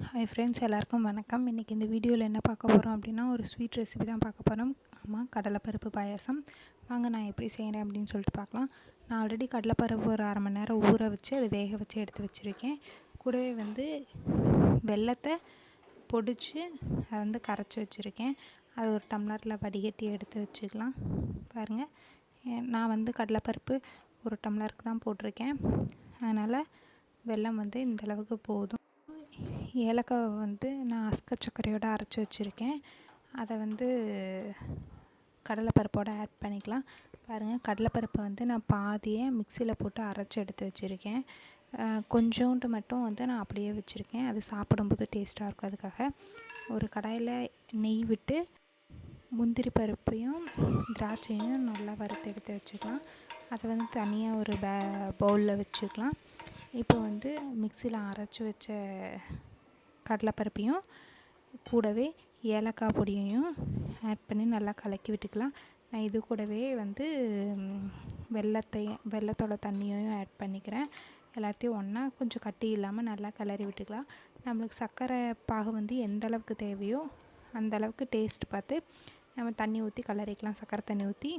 Hi friends, எல்லாருக்கும் வணக்கம். இன்றைக்கி இந்த வீடியோவில் என்ன பார்க்க போகிறோம் அப்படின்னா, ஒரு ஸ்வீட் ரெசிபி தான் பார்க்க போகிறோம். ஆமாம், கடலைப்பருப்பு பாயாசம். வாங்க நான் எப்படி செய்கிறேன் அப்படின்னு சொல்லிட்டு பார்க்கலாம். நான் ஆல்ரெடி கடலைப்பருப்பு ஒரு அரை மணி நேரம் ஊற வச்சு அதை வேக வச்சு எடுத்து வச்சுருக்கேன். கூடவே வெல்லத்தை பொடிச்சு அதை கரைச்சி வச்சுருக்கேன். அது ஒரு டம்ளரில் வடிகட்டி எடுத்து வச்சுக்கலாம். பாருங்கள், நான் கடலைப்பருப்பு ஒரு டம்ளருக்கு தான் போட்டிருக்கேன். அதனால் வெல்லம் இந்தளவுக்கு போதும். ஏலக்காவை நான் அஸ்க சர்க்கரையோடு அரைச்சி வச்சுருக்கேன். அதை கடலைப்பருப்போடு ஆட் பண்ணிக்கலாம். பாருங்கள், கடலைப்பருப்பை நான் பாதியே மிக்சியில் போட்டு அரைச்சி எடுத்து வச்சுருக்கேன். கொஞ்சோண்டு மட்டும் நான் அப்படியே வச்சுருக்கேன். அது சாப்பிடும்போது டேஸ்ட்டாக இருக்கும். அதுக்காக ஒரு கடாயில் நெய் விட்டு முந்திரி பருப்பையும் திராட்சையும் நல்லா வறுத்து எடுத்து வச்சுக்கலாம். அதை தனியாக ஒரு பவுலில் வச்சுக்கலாம். இப்போ மிக்சியில் அரைச்சி வச்ச கடலைப்பருப்பையும் கூடவே ஏலக்காய் பொடியையும் ஆட் பண்ணி நல்லா கலக்கி விட்டுக்கலாம். நான் இது கூடவே வெல்லத்தோட தண்ணியையும் ஆட் பண்ணிக்கிறேன். எல்லாத்தையும் ஒன்றா கொஞ்சம் கட்டி இல்லாமல் நல்லா கிளறி விட்டுக்கலாம். நம்மளுக்கு சர்க்கரை பாகு எந்தளவுக்கு தேவையோ அந்தளவுக்கு டேஸ்ட் பார்த்து நம்ம தண்ணி ஊற்றி கிளறிக்கலாம். சர்க்கரை தண்ணி ஊற்றி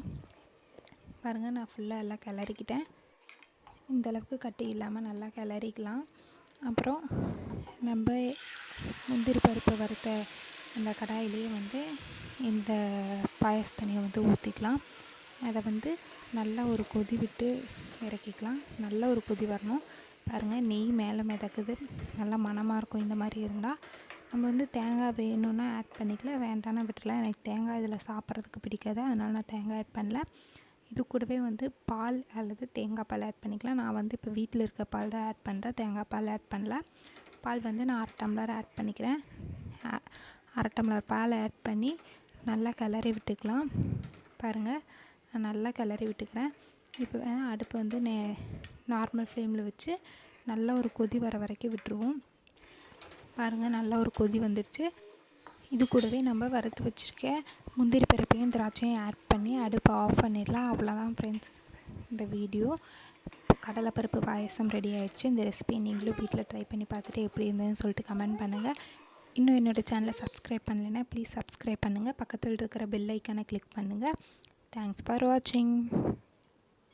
பாருங்கள், நான் ஃபுல்லாக எல்லாம் கிளறிக்கிட்டேன். இந்தளவுக்கு கட்டி இல்லாமல் நல்லா கிளறிக்கலாம். அப்புறம் நம்ம முந்திரி பருப்பு வறுத்த அந்த கடாயிலேயே இந்த பாயாச தண்ணியை ஊற்றிக்கலாம். அதை நல்லா ஒரு கொதி விட்டு இறக்கிக்கலாம். நல்ல ஒரு கொதி வரணும். பாருங்கள், நெய் மேலே மிதக்குது, நல்லா மணமாக இருக்கும். இந்த மாதிரி இருந்தால் நம்ம தேங்காய் வேணும்னா ஆட் பண்ணிக்கலாம், வேண்டாம்னா விட்டுக்கலாம். எனக்கு தேங்காய் இதில் சாப்பிட்றதுக்கு பிடிக்காது, அதனால் நான் தேங்காய் ஆட் பண்ணல. இது கூடவே பால் அல்லது தேங்காய் பால் ஆட் பண்ணிக்கலாம். நான் இப்போ வீட்டில் இருக்க பால் தான் ஆட் பண்ணுறேன், தேங்காய் பால் ஆட் பண்ணல. பால் நான் அரை டம்ளர் ஆட் பண்ணிக்கிறேன். அரை டம்ளர் பால் ஆட் பண்ணி நல்லா கிளறி விட்டுக்கலாம். பாருங்கள், நான் நல்லா கிளறி விட்டுக்கிறேன். இப்போ அடுப்பு நார்மல் ஃப்ளேமில் வச்சு நல்லா ஒரு கொதி வர வரைக்கும் விட்டுருவோம். பாருங்கள், நல்லா ஒரு கொதி வந்துருச்சு. இது கூடவே நம்ம வறுத்து வச்சுருக்க முந்திரி பருப்பையும் திராட்சையும் ஆட் பண்ணி அடுப்பை ஆஃப் பண்ணிடலாம். அவ்வளோதான் ஃப்ரெண்ட்ஸ், இந்த வீடியோ. கடலைப்பருப்பு பாயசம் ரெடி ஆகிடுச்சு. இந்த ரெசிபியை நீங்களும் வீட்டில் ட்ரை பண்ணி பார்த்துட்டு எப்படி இருந்ததுன்னு சொல்லிட்டு கமெண்ட் பண்ணுங்கள். இன்னும் என்னோடய சேனலை சப்ஸ்கிரைப் பண்ணலைன்னா ப்ளீஸ் சப்ஸ்கிரைப் பண்ணுங்கள். பக்கத்தில் இருக்கிற பெல் ஐக்கானை கிளிக் பண்ணுங்கள். தேங்க்ஸ் ஃபார் வாட்சிங்.